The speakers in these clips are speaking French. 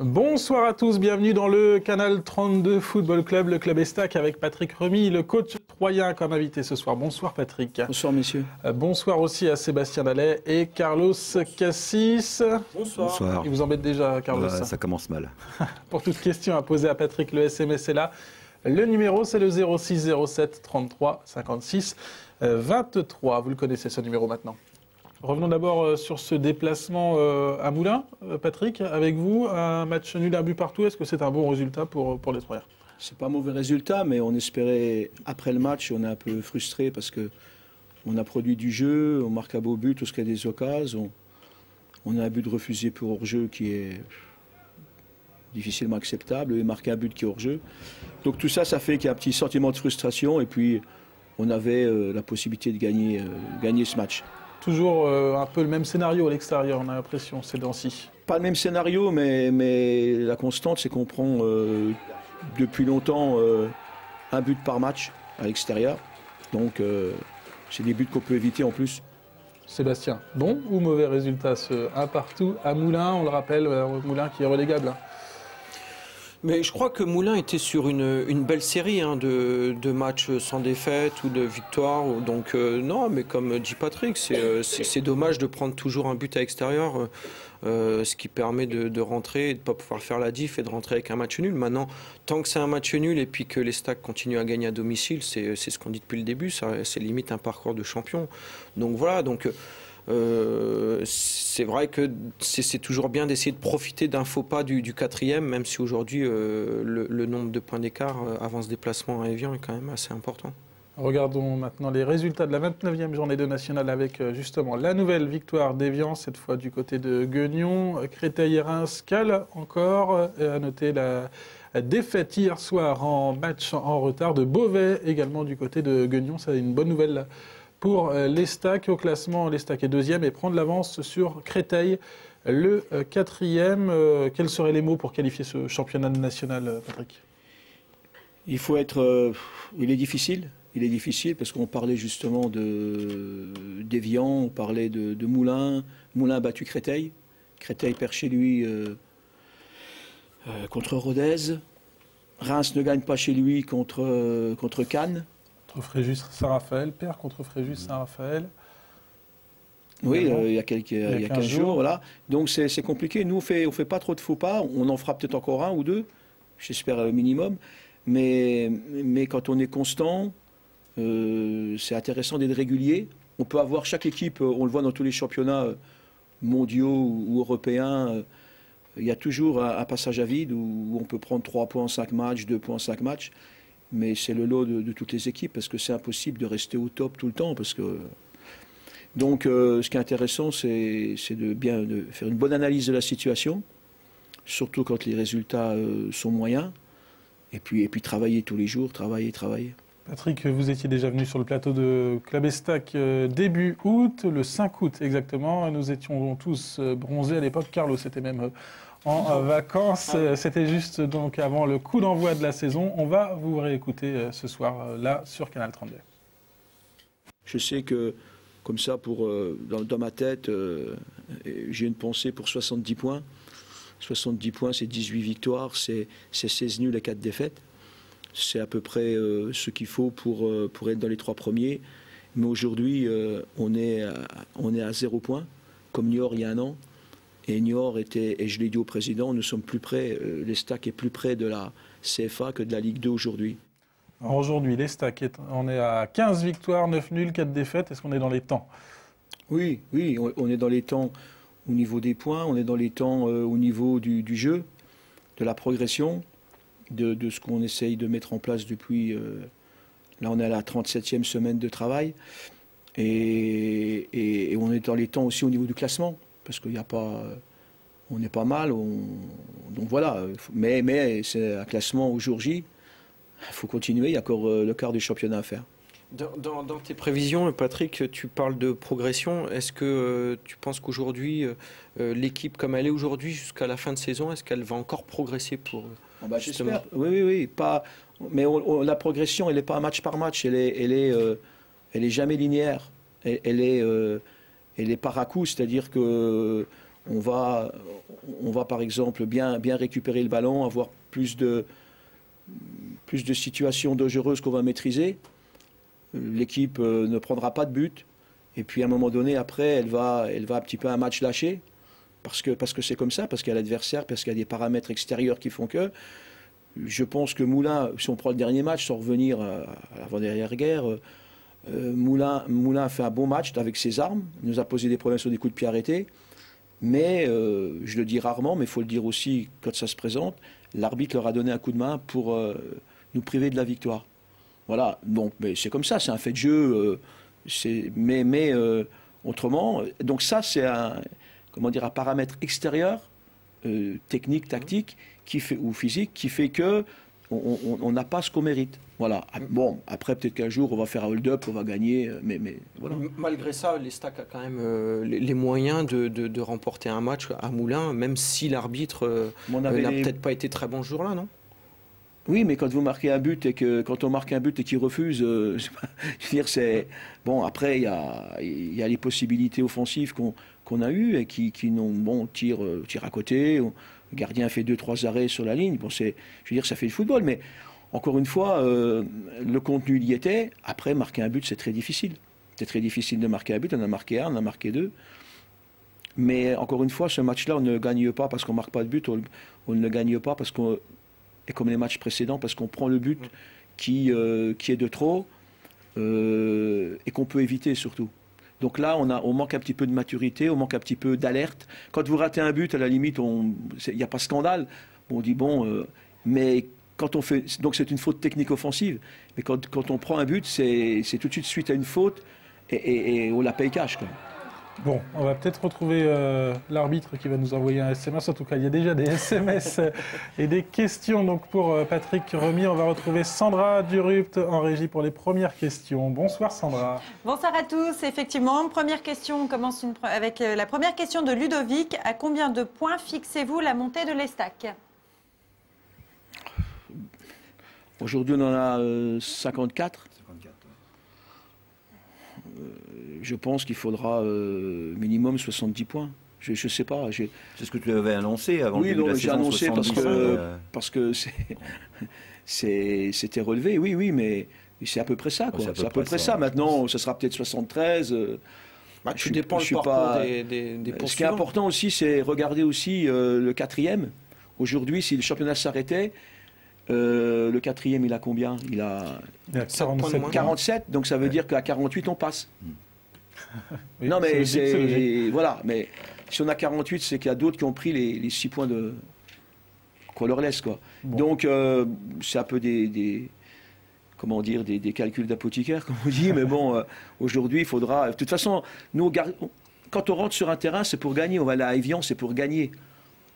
Bonsoir à tous, bienvenue dans le Canal 32 Football Club, le club Estac avec Patrick Remy, le coach troyen comme invité ce soir. Bonsoir Patrick. Bonsoir messieurs. Bonsoir aussi à Sébastien Dallet et Carlos Cassis. Bonsoir. Bonsoir. Il vous embête déjà Carlos? Ça commence mal. Pour toute question à poser à Patrick, le SMS est là. Le numéro c'est le 06 07 33 56 23. Vous le connaissez ce numéro maintenant. Revenons d'abord sur ce déplacement à Moulins, Patrick, avec vous, un match nul, un but partout, est-ce que c'est un bon résultat pour les Troyens? C'est pas un mauvais résultat, mais on espérait, après le match, on est un peu frustré parce que on a produit du jeu, on marque un beau but, tout ce qu'il y a des occasions, on a un but refusé pour hors-jeu qui est difficilement acceptable, et marquer un but qui est hors-jeu. Donc tout ça, ça fait qu'il y a un petit sentiment de frustration, et puis on avait la possibilité de gagner ce match. Toujours un peu le même scénario à l'extérieur, on a l'impression, ces temps-ci. Pas le même scénario, mais la constante, c'est qu'on prend depuis longtemps un but par match à l'extérieur. Donc c'est des buts qu'on peut éviter en plus. Sébastien, bon ou mauvais résultat ce 1 partout à Moulins, on le rappelle, Moulins qui est relégable. Mais je crois que Moulins était sur une belle série de matchs sans défaite ou de victoires. Donc non, mais comme dit Patrick, c'est dommage de prendre toujours un but à l'extérieur, ce qui permet de rentrer et de ne pas pouvoir faire la diff et de rentrer avec un match nul. Maintenant, tant que c'est un match nul et puis que les Stacks continuent à gagner à domicile, c'est ce qu'on dit depuis le début, c'est limite un parcours de champion. Donc voilà, c'est vrai que c'est toujours bien d'essayer de profiter d'un faux pas du quatrième, même si aujourd'hui le nombre de points d'écart avant ce déplacement à Évian est quand même assez important. Regardons maintenant les résultats de la 29e journée de National avec justement la nouvelle victoire d'Évian, cette fois du côté de Gueugnon, Créteil et Reims cale encore, à noter la défaite hier soir en match en retard de Beauvais également du côté de Gueugnon, c'est une bonne nouvelle pour l'Estac. Au classement, l'Estac est deuxième et prend de l'avance sur Créteil, le quatrième. Quels seraient les mots pour qualifier ce championnat national, Patrick? Il faut être... il est difficile. Il est difficile parce qu'on parlait justement d'Évian, on parlait de Moulins. Moulins a battu Créteil. Créteil perd chez lui contre Rodez. Reims ne gagne pas chez lui contre Cannes. Contre Fréjus-Saint-Raphaël, perd contre Fréjus-Saint-Raphaël. Oui, il y a 15 jours. Voilà. Donc c'est compliqué. Nous, on fait pas trop de faux pas. On en fera peut-être encore un ou deux, j'espère au minimum. Mais quand on est constant, c'est intéressant d'être régulier. On peut avoir chaque équipe, on le voit dans tous les championnats mondiaux ou européens, il y a toujours un passage à vide où on peut prendre 3 points en 5 matchs, 2 points en 5 matchs. Mais c'est le lot de toutes les équipes parce que c'est impossible de rester au top tout le temps. Donc ce qui est intéressant, c'est de faire une bonne analyse de la situation, surtout quand les résultats sont moyens, et puis travailler tous les jours, travailler. Patrick, vous étiez déjà venu sur le plateau de Club Estac début août, le 5 août exactement. Nous étions tous bronzés à l'époque. Carlos était même en vacances. C'était juste donc avant le coup d'envoi de la saison. On va vous réécouter ce soir là sur Canal 32. Je sais que comme ça, dans ma tête, j'ai une pensée pour 70 points. 70 points, c'est 18 victoires, c'est 16 nuls et 4 défaites. C'est à peu près ce qu'il faut pour être dans les 3 premiers. Mais aujourd'hui, on est à 0 points, comme Niort il y a un an. Et Niort était, et je l'ai dit au président, nous sommes plus près, l'Estac est plus près de la CFA que de la Ligue 2 aujourd'hui. Aujourd'hui, l'Estac, on est à 15 victoires, 9 nuls, 4 défaites. Est-ce qu'on est dans les temps? Oui, on est dans les temps au niveau des points, on est dans les temps au niveau du jeu, de la progression, de ce qu'on essaye de mettre en place depuis... là, on est à la 37e semaine de travail. Et on est dans les temps aussi au niveau du classement, parce qu'il n'y a pas... on est pas mal, donc voilà. Mais c'est un classement au jour J. Il faut continuer, il y a encore le quart du championnat à faire. Dans tes prévisions, Patrick, tu parles de progression. Est-ce que tu penses qu'aujourd'hui, l'équipe comme elle est aujourd'hui, jusqu'à la fin de saison, est-ce qu'elle va encore progresser pour j'espère. Oui. Pas, mais la progression, elle n'est pas match par match. Elle est jamais linéaire. Elle est par à-coup, c'est-à-dire que on va par exemple bien récupérer le ballon, avoir plus de situations dangereuses qu'on va maîtriser. L'équipe ne prendra pas de but. Et puis à un moment donné, après, elle va un petit peu un match lâcher. Parce que c'est comme ça, parce qu'il y a l'adversaire, parce qu'il y a des paramètres extérieurs qui font que. Je pense que Moulin, si on prend le dernier match, sans revenir à l'avant-dernière-guerre, Moulin a fait un bon match avec ses armes. Il nous a posé des problèmes sur des coups de pied arrêtés. Mais, je le dis rarement, mais il faut le dire aussi quand ça se présente, l'arbitre leur a donné un coup de main pour nous priver de la victoire. Voilà, donc mais c'est comme ça, c'est un fait de jeu. Mais autrement, donc ça c'est un paramètre extérieur, technique, tactique, ou physique, qui fait que on n'a pas ce qu'on mérite. Voilà. Bon, après peut-être qu'un jour on va faire un hold-up, on va gagner, mais voilà. Malgré ça, l'Estac a quand même les moyens de remporter un match à Moulins, même si l'arbitre n'a peut-être pas été très bon ce jour-là, non? Oui, mais quand vous marquez un but quand on marque un but et qu'il refuse, je veux dire, c'est bon. Après, il y a les possibilités offensives qu'on a eues et qui n'ont tir à côté. Le gardien fait 2-3 arrêts sur la ligne. Bon, je veux dire, ça fait le football, mais encore une fois, le contenu il y était. Après, marquer un but, c'est très difficile. C'est très difficile de marquer un but. On a marqué un, on a marqué deux. Mais encore une fois, ce match-là, on ne gagne pas parce qu'on marque pas de but. On ne le gagne pas parce qu'on et comme les matchs précédents, parce qu'on prend le but qui est de trop et qu'on peut éviter surtout. Donc là, on manque un petit peu de maturité, on manque un petit peu d'alerte. Quand vous ratez un but, à la limite, il n'y a pas scandale. On dit mais quand on fait, donc c'est une faute technique offensive. Mais quand on prend un but, c'est tout de suite suite à une faute et on la paye cash, quoi. Bon, on va peut-être retrouver l'arbitre qui va nous envoyer un SMS. En tout cas, il y a déjà des SMS et des questions. Donc pour Patrick Remy, on va retrouver Sandra Durupt en régie pour les premières questions. Bonsoir Sandra. Bonsoir à tous. Effectivement, première question. On commence avec la première question de Ludovic. À combien de points fixez-vous la montée de l'Estac? Aujourd'hui, on en a 54. Je pense qu'il faudra minimum 70 points. Je ne sais pas. C'est ce que tu avais annoncé avant le début de la saison. Oui, j'ai annoncé parce que c'était relevé. Oui, mais c'est à peu près ça. C'est à peu près ça. Maintenant, ce sera peut-être 73. Tu dépends du parcours des poursuivants. Ce qui est important aussi, c'est regarder aussi le quatrième. Aujourd'hui, si le championnat s'arrêtait, le quatrième, il a combien? Il a 47, donc ça veut dire qu'à 48, on passe. Oui, non, mais voilà. Mais si on a 48, c'est qu'il y a d'autres qui ont pris les 6 points qu'on leur laisse, quoi. Bon. Donc, c'est un peu des calculs d'apothicaire, comme on dit. Mais bon, aujourd'hui, il faudra... De toute façon, nous, quand on rentre sur un terrain, c'est pour gagner. On va aller à Évian, c'est pour gagner.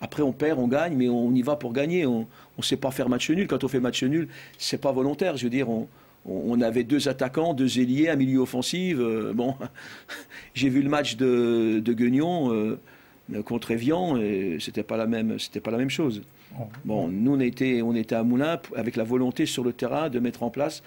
Après, on perd, on gagne, mais on y va pour gagner. On ne sait pas faire match nul. Quand on fait match nul, c'est pas volontaire. Je veux dire, on avait 2 attaquants, 2 ailiers, un milieu offensif. Bon, j'ai vu le match de Guignon contre Évian, et c'était pas la même chose. Bon, nous on était à Moulins avec la volonté sur le terrain de mettre en place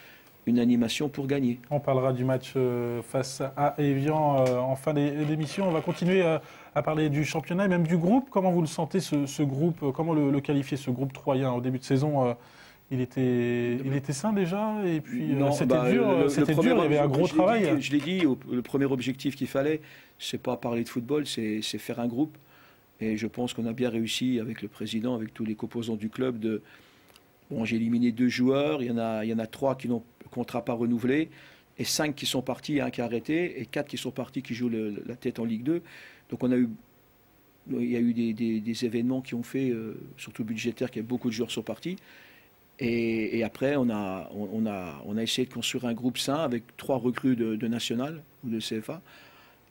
une animation pour gagner. On parlera du match face à Évian en fin d'émission. On va continuer à parler du championnat et même du groupe. Comment vous le sentez, ce groupe? Comment le qualifier, ce groupe troyen? Au début de saison, il était sain déjà, et puis c'était dur, il y avait un gros travail. Je l'ai dit, le premier objectif qu'il fallait, c'est pas parler de football, c'est faire un groupe. Et je pense qu'on a bien réussi avec le président, avec tous les composants du club. J'ai éliminé 2 joueurs, il y en a 3 qui n'ont le contrat pas renouvelé, et 5 qui sont partis, 1 qui a arrêté, et 4 qui sont partis, qui jouent la tête en Ligue 2. Donc il y a eu des événements qui ont fait, surtout budgétaires, qu'il y a beaucoup de joueurs sont partis. Et après, on a essayé de construire un groupe sain avec 3 recrues de National ou de CFA.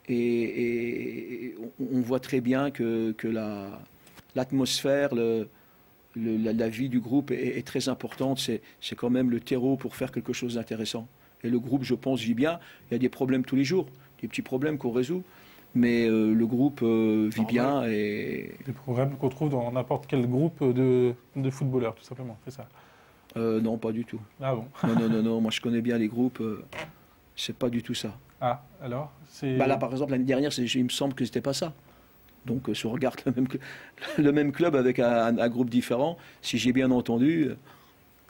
Et on voit très bien que l'atmosphère, la vie du groupe est très importante. C'est quand même le terreau pour faire quelque chose d'intéressant. Et le groupe, je pense, vit bien. Il y a des problèmes tous les jours, des petits problèmes qu'on résout. Mais le groupe vit bien. Et... Des problèmes qu'on trouve dans n'importe quel groupe de footballeurs, tout simplement, c'est ça? Non, pas du tout. Ah bon? Non, moi je connais bien les groupes, c'est pas du tout ça. Ah, alors là, par exemple, l'année dernière, il me semble que c'était pas ça. Donc, si on regarde le même club avec un groupe différent, si j'ai bien entendu,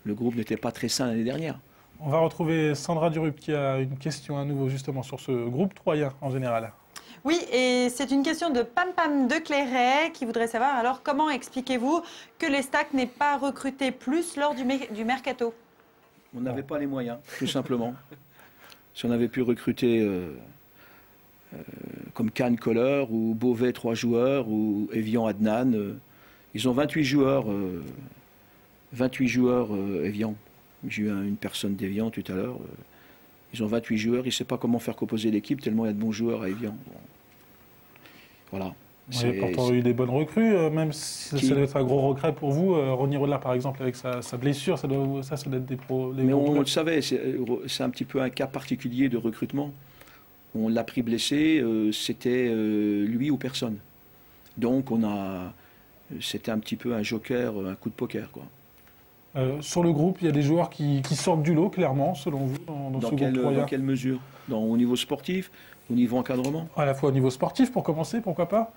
le groupe n'était pas très sain l'année dernière. On va retrouver Sandra Durup qui a une question à nouveau justement sur ce groupe troyen en général. Oui, et c'est une question de Pam Pam de Clairet qui voudrait savoir, alors comment expliquez-vous que l'Estac n'ait pas recruté plus lors du mercato? On n'avait pas les moyens, tout simplement. Si on avait pu recruter comme Cannes Kohler ou Beauvais 3 joueurs ou Evian Adnan, ils ont 28 joueurs, 28 joueurs Evian. J'ai eu une personne d'Evian tout à l'heure. Ils ont 28 joueurs, il ne sait pas comment faire composer l'équipe tellement il y a de bons joueurs à Evian. Bon. Voilà. Oui, pourtant, il y a eu des bonnes recrues, même si ça doit être un gros regret pour vous. Ronny Rodelard, par exemple, avec sa blessure, ça doit être des pros. Mais on le savait, c'est un petit peu un cas particulier de recrutement. On l'a pris blessé, c'était lui ou personne. Donc c'était un petit peu un joker, un coup de poker, quoi. Sur le groupe, il y a des joueurs qui sortent du lot, clairement, selon vous, dans ce groupe troyen. Dans quelle mesure? Au niveau sportif, au niveau encadrement? À la fois au niveau sportif, pour commencer, pourquoi pas?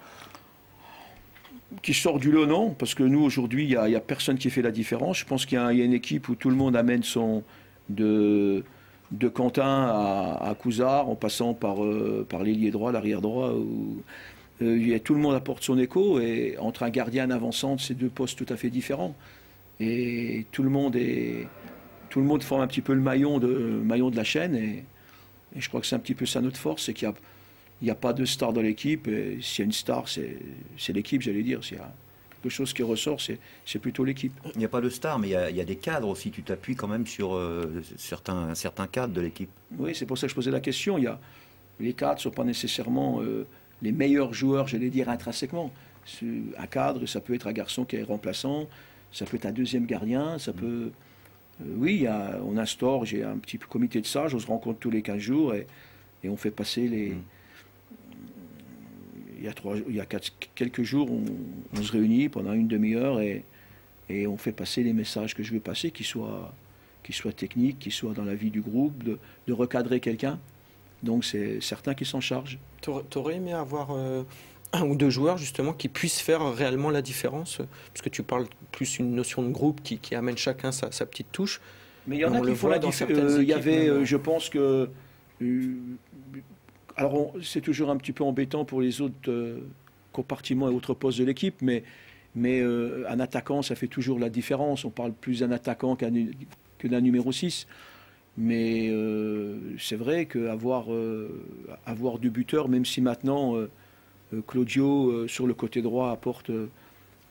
Qui sort du lot, non, parce que nous, aujourd'hui, il n'y a personne qui fait la différence. Je pense qu'il y a une équipe où tout le monde amène de Quentin à Couzard, en passant par l'ailier droit, l'arrière droit, où tout le monde apporte son écho, et entre un gardien et un avançant, c'est deux postes tout à fait différents. Et tout le monde forme un petit peu le maillon de la chaîne, et je crois que c'est un petit peu ça notre force, c'est qu'il n'y a pas de star dans l'équipe. S'il y a une star, c'est l'équipe, j'allais dire. S'il y a quelque chose qui ressort, c'est plutôt l'équipe. Il n'y a pas de star, mais il y a des cadres aussi. Tu t'appuies quand même sur certains cadres de l'équipe. Oui, c'est pour ça que je posais la question. Les cadres ne sont pas nécessairement les meilleurs joueurs, j'allais dire, intrinsèquement. Un cadre, ça peut être un garçon qui est remplaçant, ça peut être un deuxième gardien, ça peut... oui, on instaure, j'ai un petit comité de sages, on se rencontre tous les 15 jours et on fait passer les... Il y a quelques jours, on se réunit pendant une demi-heure et on fait passer les messages que je veux passer, qu'ils soient techniques, qu'ils soient dans la vie du groupe, de recadrer quelqu'un. Donc c'est certains qui s'en chargent. T'aurais aimé avoir un ou deux joueurs justement qui puissent faire réellement la différence, puisque tu parles plus une notion de groupe qui amène chacun sa petite touche. Mais il y en a qui font la différence. Il y avait, je pense que... alors c'est toujours un petit peu embêtant pour les autres compartiments et autres postes de l'équipe, mais un attaquant, ça fait toujours la différence. On parle plus d'un attaquant que d'un numéro 6. Mais c'est vrai qu'avoir du buteur, même si maintenant Claudio sur le côté droit apporte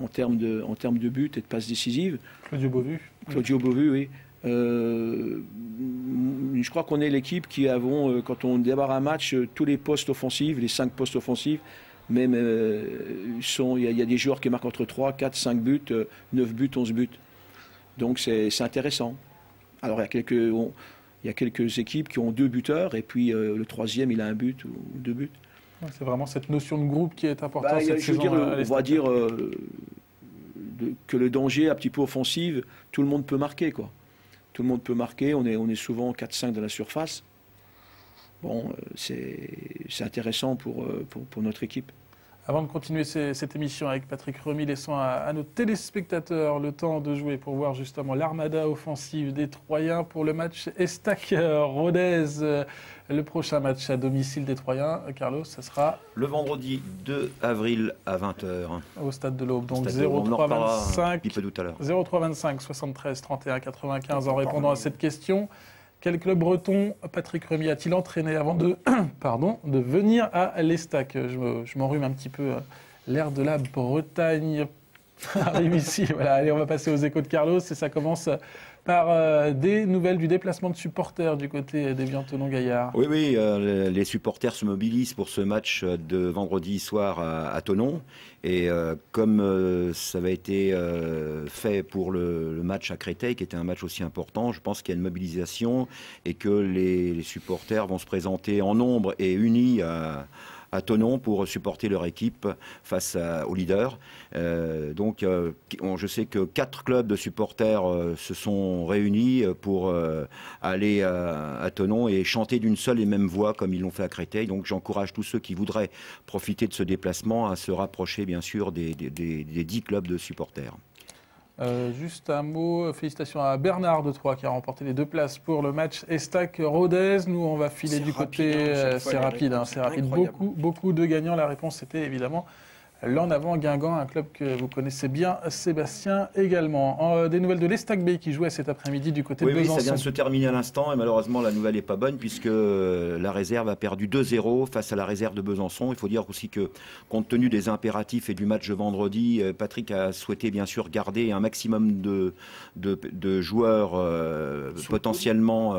en termes de but et de passes décisives. Claudio Beauvu. Claudio Beauvu, oui. Je crois qu'on est l'équipe qui avons, quand on démarre un match, tous les postes offensifs, les 5 postes offensifs, même il y a des joueurs qui marquent entre 3, 4, 5 buts, 9 buts, 11 buts. Donc c'est intéressant. Alors il y a quelques équipes qui ont 2 buteurs et puis le troisième il a 1 but ou 2 buts. C'est vraiment cette notion de groupe qui est importante cette saison. On va dire que le danger un petit peu offensif, tout le monde peut marquer, quoi. Tout le monde peut marquer, on est souvent 4-5 dans la surface. Bon, c'est intéressant pour notre équipe. Avant de continuer cette émission avec Patrick Remy, laissons à nos téléspectateurs le temps de jouer pour voir justement l'armada offensive des Troyens pour le match Estac-Rodez. Le prochain match à domicile des Troyens, Carlos, ça sera... le vendredi 2 avril à 20h. Au Stade de l'Aube, donc 0325 73 31 95 en répondant à cette question. Quel club breton Patrick Remy a-t-il entraîné avant de venir à l'Estac? Je m'enrhume un petit peu. L'air de la Bretagne arrive ici. Voilà, allez, on va passer aux échos de Carlos et ça commence par des nouvelles du déplacement de supporters du côté d'Évian-Thonon-Gaillard. Oui, les supporters se mobilisent pour ce match de vendredi soir à Thonon. Et comme ça avait été fait pour le match à Créteil, qui était un match aussi important, je pense qu'il y a une mobilisation et que les supporters vont se présenter en nombre et unis à Thonon pour supporter leur équipe face aux leaders. Donc je sais que 4 clubs de supporters se sont réunis pour aller à Thonon et chanter d'une seule et même voix comme ils l'ont fait à Créteil. Donc j'encourage tous ceux qui voudraient profiter de ce déplacement à se rapprocher bien sûr des 10 clubs de supporters. Juste un mot, félicitations à Bernard de Troyes qui a remporté les 2 places pour le match Estac-Rodez. Nous, on va filer du côté... C'est rapide, c'est rapide. Beaucoup de gagnants. La réponse était évidemment l'En Avant Guingamp, un club que vous connaissez bien, Sébastien également. Des nouvelles de l'Estac B qui jouait cet après-midi du côté de Besançon. Oui, ça vient de se terminer à l'instant et malheureusement la nouvelle n'est pas bonne puisque la réserve a perdu 2-0 face à la réserve de Besançon. Il faut dire aussi que compte tenu des impératifs et du match de vendredi, Patrick a souhaité bien sûr garder un maximum de joueurs potentiellement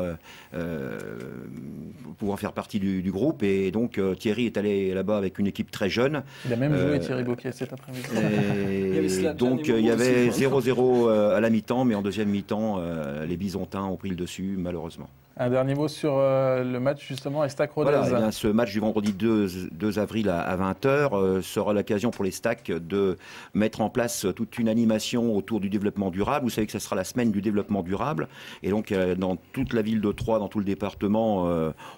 pouvant faire partie du groupe et donc Thierry est allé là-bas avec une équipe très jeune. Il a même joué Thierry Bocquet cet après-midi. Donc il y avait 0-0 à la mi-temps, mais en deuxième mi-temps, les Bisontins ont pris le dessus, malheureusement. Un dernier mot sur le match justement Estac-Rodez. Voilà, ce match du vendredi 2 avril à 20h sera l'occasion pour les Stacks de mettre en place toute une animation autour du développement durable. Vous savez que ce sera la semaine du développement durable. Et donc dans toute la ville de Troyes, dans tout le département,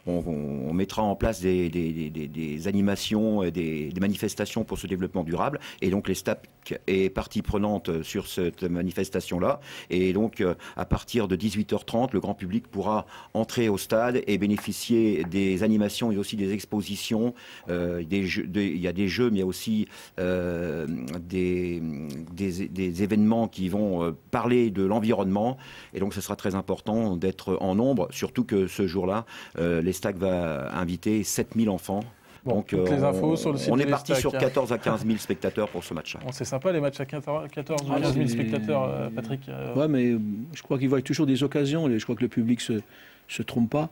on mettra en place des animations et des manifestations pour ce développement durable. Et donc les Stacks est partie prenante sur cette manifestation-là. Et donc à partir de 18h30, le grand public pourra entrer au stade et bénéficier des animations et aussi des expositions. Il y a des jeux, mais il y a aussi des événements qui vont parler de l'environnement. Et donc, ce sera très important d'être en nombre, surtout que ce jour-là, l'Estac va inviter 7000 enfants. Bon, donc, toutes les infos sur le site on est parti sur 14 à 15 000 spectateurs pour ce match-là. Bon, c'est sympa les matchs à 14 ou 15 000 spectateurs, Patrick. Ouais, mais je crois qu'il va y avoir toujours des occasions. Je crois que le public se trompe pas.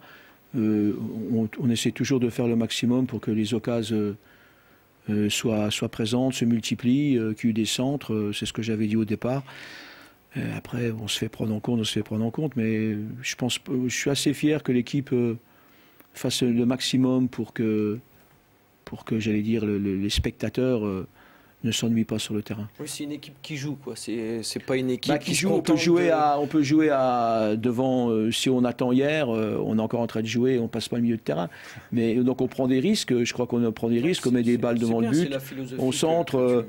On essaie toujours de faire le maximum pour que les occasions soient présentes, se multiplient, qu'il y ait des centres. C'est ce que j'avais dit au départ. Après, on se fait prendre en compte, mais je suis assez fier que l'équipe fasse le maximum pour que j'allais dire, les spectateurs ne s'ennuient pas sur le terrain. Oui, c'est une équipe qui joue, quoi. C'est pas une équipe qui joue. On peut jouer devant. Si on attend hier, on est encore en train de jouer, on passe pas le milieu de terrain. Mais donc on prend des risques. Je crois qu'on prend des risques. On met des balles devant le but. On centre.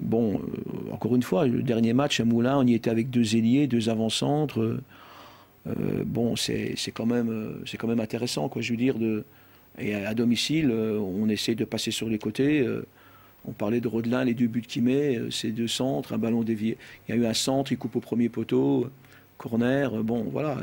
Bon, encore une fois, le dernier match à Moulins, on y était avec 2 ailiers, 2 avant-centres. Bon, c'est quand même intéressant, quoi. Je veux dire Et à domicile, on essaie de passer sur les côtés. On parlait de Rodelin, les 2 buts qu'il met, c'est 2 centres, un ballon dévié. Il y a eu un centre, il coupe au premier poteau, corner, bon voilà.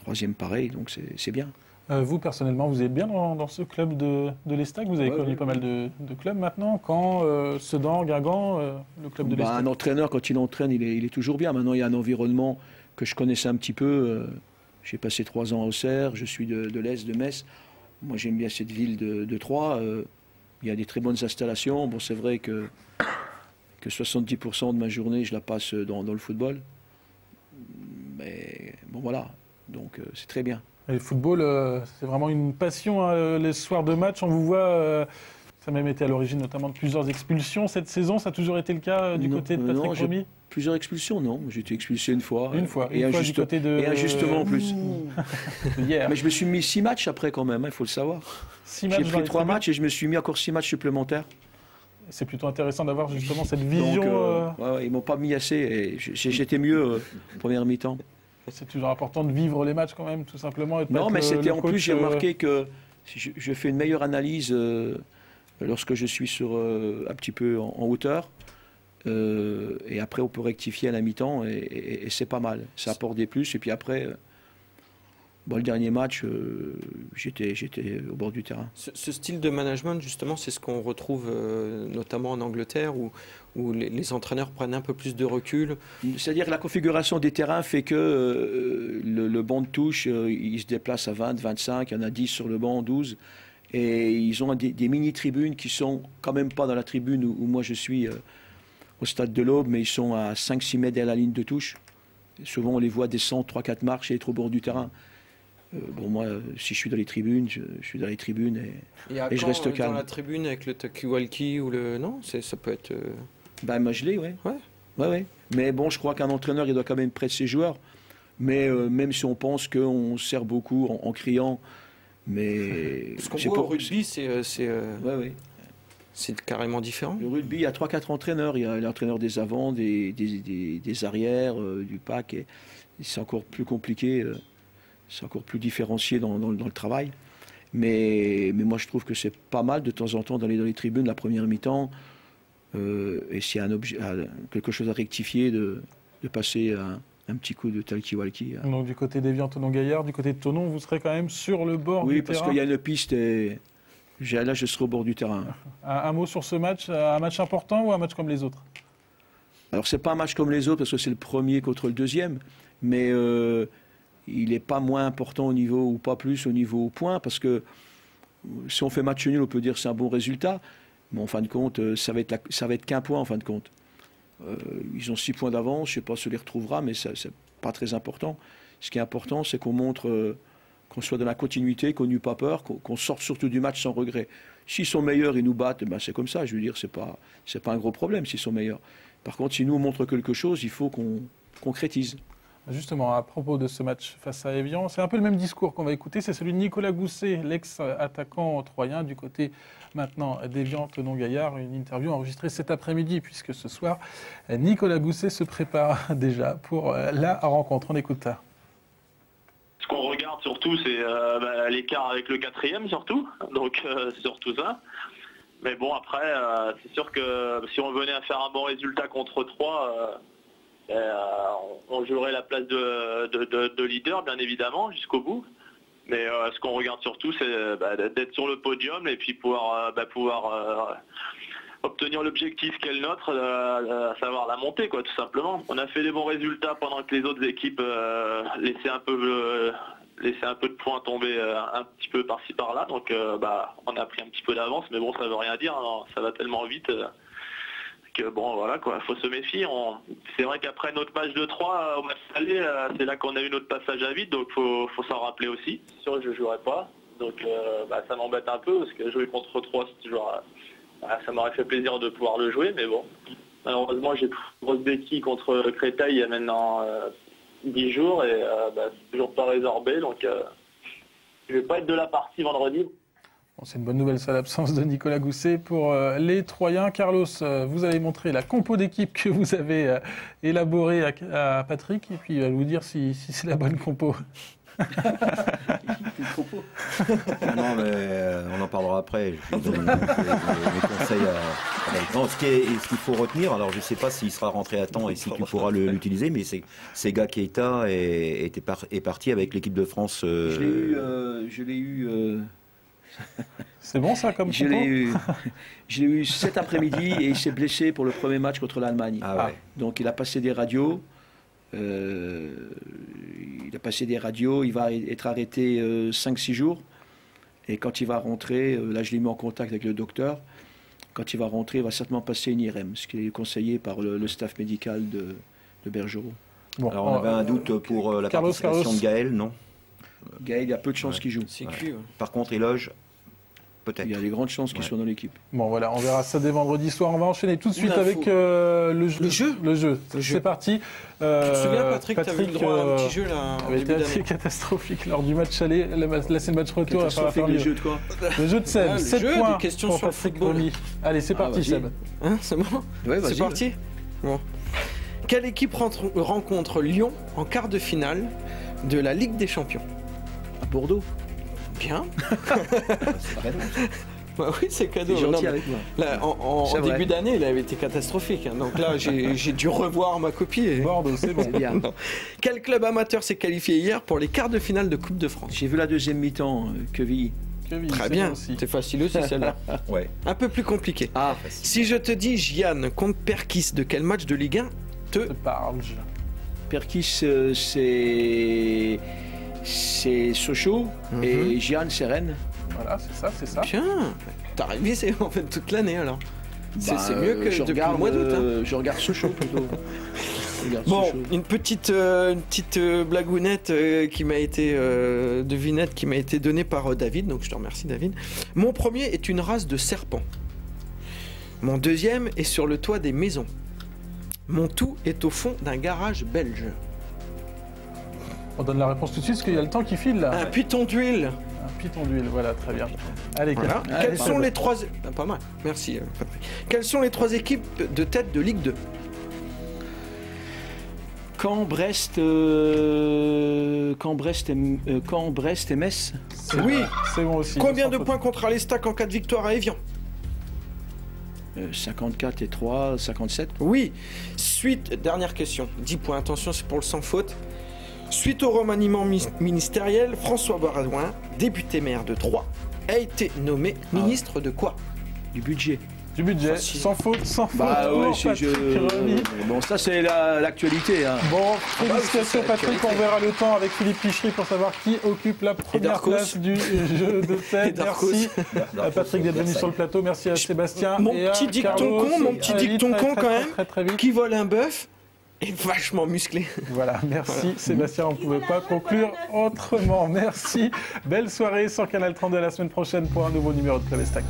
3e pareil, donc c'est bien. Vous, personnellement, vous êtes bien dans ce club de l'Estac? Vous avez connu pas mal de clubs maintenant. Caen, Sedan, Guingamp, le club de l'Estac. Un entraîneur, quand il entraîne, il est toujours bien. Maintenant, il y a un environnement que je connaissais un petit peu. J'ai passé 3 ans à Auxerre, je suis de l'Est, de Metz. Moi, j'aime bien cette ville de Troyes. Il y a des très bonnes installations. Bon, c'est vrai que 70% de ma journée, je la passe dans le football. Mais bon, voilà. Donc, c'est très bien. Et le football, c'est vraiment une passion. Hein. Les soirs de match, on vous voit... ça a même été à l'origine notamment de plusieurs expulsions cette saison. Ça a toujours été le cas du côté de Patrick Romy? Plusieurs expulsions, non. J'ai été expulsé une fois. Une fois du côté de... Et injustement en plus. Hier. Mais je me suis mis 6 matchs après quand même, il faut le savoir. 6 matchs. J'ai pris 3 matchs et je me suis mis encore 6 matchs supplémentaires. C'est plutôt intéressant d'avoir justement cette vision. Donc, ils m'ont pas mis assez. Et j'étais mieux première mi-temps. C'est toujours important de vivre les matchs quand même, tout simplement. Non, mais c'était en plus, j'ai remarqué que je fais une meilleure analyse lorsque je suis sur un petit peu en hauteur. Et après, on peut rectifier à la mi-temps et c'est pas mal. Ça apporte des plus. Et puis après, Bon, le dernier match, j'étais au bord du terrain. Ce style de management, justement, c'est ce qu'on retrouve notamment en Angleterre, où les entraîneurs prennent un peu plus de recul. C'est-à-dire que la configuration des terrains fait que le banc de touche, il se déplace à 20, 25, il y en a 10 sur le banc, 12. Et ils ont des mini-tribunes qui sont quand même pas dans la tribune où moi je suis au stade de l'Aube, mais ils sont à 5-6 mètres de la ligne de touche. Et souvent, on les voit descendre 3-4 marches et être au bord du terrain. Bon, moi, si je suis dans les tribunes, je suis dans les tribunes et je reste calme. Dans la tribune avec le talkie-walkie ou le... Non, ça peut être... Ben, moi, je l'ai, ouais. Ouais. Mais bon, je crois qu'un entraîneur, il doit quand même près de ses joueurs. Mais même si on pense qu'on sert beaucoup en criant, mais... Ce qu'on voit au rugby, c'est carrément différent. Le rugby, il y a 3-4 entraîneurs. Il y a l'entraîneur des avants, des arrières, du pack. Et c'est encore plus compliqué. C'est encore plus différencié dans le travail. Mais moi, je trouve que c'est pas mal de temps en temps d'aller dans les tribunes la première mi-temps. Et s'il y a quelque chose à rectifier, de passer un petit coup de talkie-walkie. Donc du côté d'Évian-Thonon-Gaillard, du côté de Thonon, vous serez quand même sur le bord du terrain. Oui, parce qu'il y a une piste et là, je serai au bord du terrain. Un mot sur ce match, un match important ou un match comme les autres? Alors, c'est pas un match comme les autres parce que c'est le premier contre le deuxième. Mais... il n'est pas moins important au niveau, ou pas plus au niveau point, parce que si on fait match nul, on peut dire que c'est un bon résultat, mais en fin de compte, ça va être qu'un point en fin de compte. Ils ont 6 points d'avance, je ne sais pas si on les retrouvera, mais ce n'est pas très important. Ce qui est important, c'est qu'on montre qu'on soit dans la continuité, qu'on n'eut pas peur, qu'on sorte surtout du match sans regret. S'ils sont meilleurs, ils nous battent, ben c'est comme ça, je veux dire, c'est pas un gros problème s'ils sont meilleurs. Par contre, si nous on montre quelque chose, il faut qu'on concrétise. Justement, à propos de ce match face à Évian, c'est un peu le même discours qu'on va écouter, c'est celui de Nicolas Gousset, l'ex-attaquant troyen du côté maintenant d'Évian-Thonon-Gaillard, une interview enregistrée cet après-midi, puisque ce soir, Nicolas Gousset se prépare déjà pour la rencontre. On écoute ça. Ce qu'on regarde surtout, c'est l'écart avec le 4e surtout, donc c'est surtout ça. Mais bon, après, c'est sûr que si on venait à faire un bon résultat contre 3... on jouerait la place de leader, bien évidemment, jusqu'au bout. Mais ce qu'on regarde surtout, c'est d'être sur le podium et puis pouvoir obtenir l'objectif qu'est le nôtre, à savoir la montée, quoi, tout simplement. On a fait des bons résultats pendant que les autres équipes laissaient un peu de points tomber un petit peu par-ci par-là. Donc on a pris un petit peu d'avance, mais bon, ça veut rien dire, hein, ça va tellement vite. Bon, voilà quoi, faut se méfier. C'est vrai qu'après notre match de 3 au match aller, c'est là qu'on a eu notre passage à vide, donc faut s'en rappeler aussi. C'est sûr que je ne jouerai pas, donc ça m'embête un peu parce que jouer contre 3, c'est toujours, ça m'aurait fait plaisir de pouvoir le jouer, mais bon. Malheureusement, j'ai pris une grosse béquille contre Créteil il y a maintenant 10 jours et c'est toujours pas résorbé, donc je vais pas être de la partie vendredi. Bon, c'est une bonne nouvelle, ça, l'absence de Nicolas Gousset pour les Troyens. Carlos, vous avez montré la compo d'équipe que vous avez élaborée à Patrick, et puis il va vous dire si c'est la bonne compo. Non, mais on en parlera après. Je donne mes conseils non, ce qu'il faut retenir, alors je ne sais pas s'il sera rentré à temps et si tu pourras l'utiliser, mais Sega Keita est parti avec l'équipe de France. Je l'ai eu. C'est bon ça comme je l'ai eu cet après-midi et il s'est blessé pour le premier match contre l'Allemagne. Ah ouais. Donc il a passé des radios. Il va être arrêté 5-6 jours. Et quand il va rentrer, là je l'ai mis en contact avec le docteur, quand il va rentrer, il va certainement passer une IRM, ce qui est conseillé par le staff médical de Bergerot. Bon, alors on avait un doute pour la participation de Gaël, non? Gaël, il y a peu de chances qu'il joue. Par contre, il loge. Peut-être. Il y a des grandes chances qu'il soit dans l'équipe. Bon voilà, on verra ça dès vendredi soir. On va enchaîner tout de suite avec le jeu. C'est parti. Tu te souviens, Patrick, tu avais le droit à un petit jeu là. Ça avait été assez catastrophique lors du match aller. Là, c'est le match retour. Le jeu de quoi? Le jeu de Seb. 7 points. Des questions pour sur Patrick le football. Romy. Allez, c'est parti, Seb. C'est bon? Ouais, c'est parti. Bon. Quelle équipe rencontre Lyon en quart de finale de la Ligue des Champions? À Bordeaux. Bien. Bah oui, c'est cadeau. T'es gentil Non, mais avec moi. là, en C'est vrai. début d'année, il avait été catastrophique. Hein. Donc là, j'ai dû revoir ma copie. Et... Bordeaux, c'est bon. C'est bien. Non. Quel club amateur s'est qualifié hier pour les quarts de finale de Coupe de France? J'ai vu la deuxième mi-temps, Quevilly. Kevin, Très c'est bien, bon aussi. c'est facile aussi celle-là. Ouais. Un peu plus compliqué. Ah, Si je te dis Gianne contre Perkis, de quel match de Ligue 1 Je te parle. Perkis, c'est Sochaux et Gian, c'est Rennes. Voilà, c'est ça, c'est ça. Bien, t'as révisé en fait toute l'année alors. C'est Bah, mieux que je depuis regarde, le mois d'août. Hein. Je regarde Sochaux plutôt. Je regarde Bon, Sochaux. une petite blagounette qui m'a été devinette qui m'a été donnée par David, donc je te remercie David. Mon premier est une race de serpent. Mon deuxième est sur le toit des maisons. Mon tout est au fond d'un garage belge. On donne la réponse tout de suite parce qu'il y a le temps qui file là. Un python d'huile. Un python d'huile, voilà, très bien. Allez, Voilà. Allez, Quelles sont les trois... Ah, pas mal, merci Patrick. Quelles sont les trois équipes de tête de Ligue 2? Caen, Brest et Metz. c'est Oui. bon, c'est bon aussi. Combien de Sans points faute. contre Alestac en cas de victoire à Évian? 54 et 3, 57. Oui. Suite, dernière question. 10 points, attention, c'est pour le sans faute. Suite au remaniement ministériel, François Baradouin, député maire de Troyes, a été nommé ministre de quoi? Du budget. Du budget, Facile. sans faute, sans faute. Bah pour ouais, si Patrick Remy. Bon, ça c'est l'actualité. Hein. Bon, bah oui, félicitations c'est Patrick, l'actualité. on verra le temps avec Philippe Pichery pour savoir qui occupe la première Darkos. place du jeu de Et tête. Darkos. Merci à Patrick d'être venu sur le plateau, merci à Sébastien. Mon et à petit dicton Carlos. con, mon petit Allez, dicton très, con très, quand très, même. Très, très vite. Qui vole un bœuf est vachement musclé. Voilà, merci Sébastien, on ne pouvait pas conclure autrement. Merci, belle soirée sur Canal 32 la semaine prochaine pour un nouveau numéro de Club Estac.